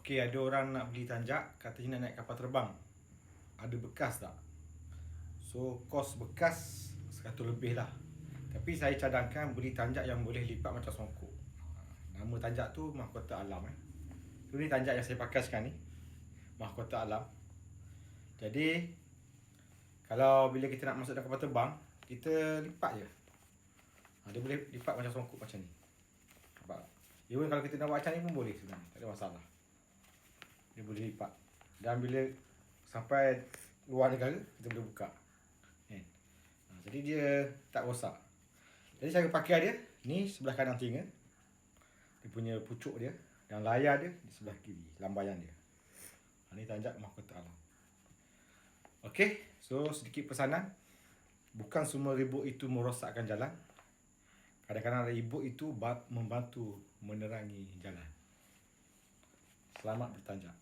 Okey, ada orang nak beli tanjak, katanya nak naik kapal terbang. Ada bekas tak? So, kos bekas 100 lebih lah. Tapi saya cadangkan beli tanjak yang boleh lipat macam songkok. Nama tanjak tu Mahkota Alam. So, ni tanjak yang saya pakai sekarang ni, Mahkota Alam. Jadi, kalau bila kita nak masuk dalam kapal terbang, kita lipat je. Dia boleh lipat macam songkok macam ni. Nampak? Even kalau kita nak buat macam ni pun boleh sebenarnya, tak ada masalah. Dia boleh lipat. Dan bila sampai luar negara, kita boleh buka. Jadi dia tak rosak. Jadi cara pakai dia, ni sebelah kanan telinga. Dia punya pucuk dia. Dan layar dia di sebelah kiri, lambaian dia. Ni tanjak Mahkota Alam. Okey, so sedikit pesanan. Bukan semua ribut itu merosakkan jalan. Kadang-kadang ribut itu membantu menerangi jalan. Selamat bertanjak.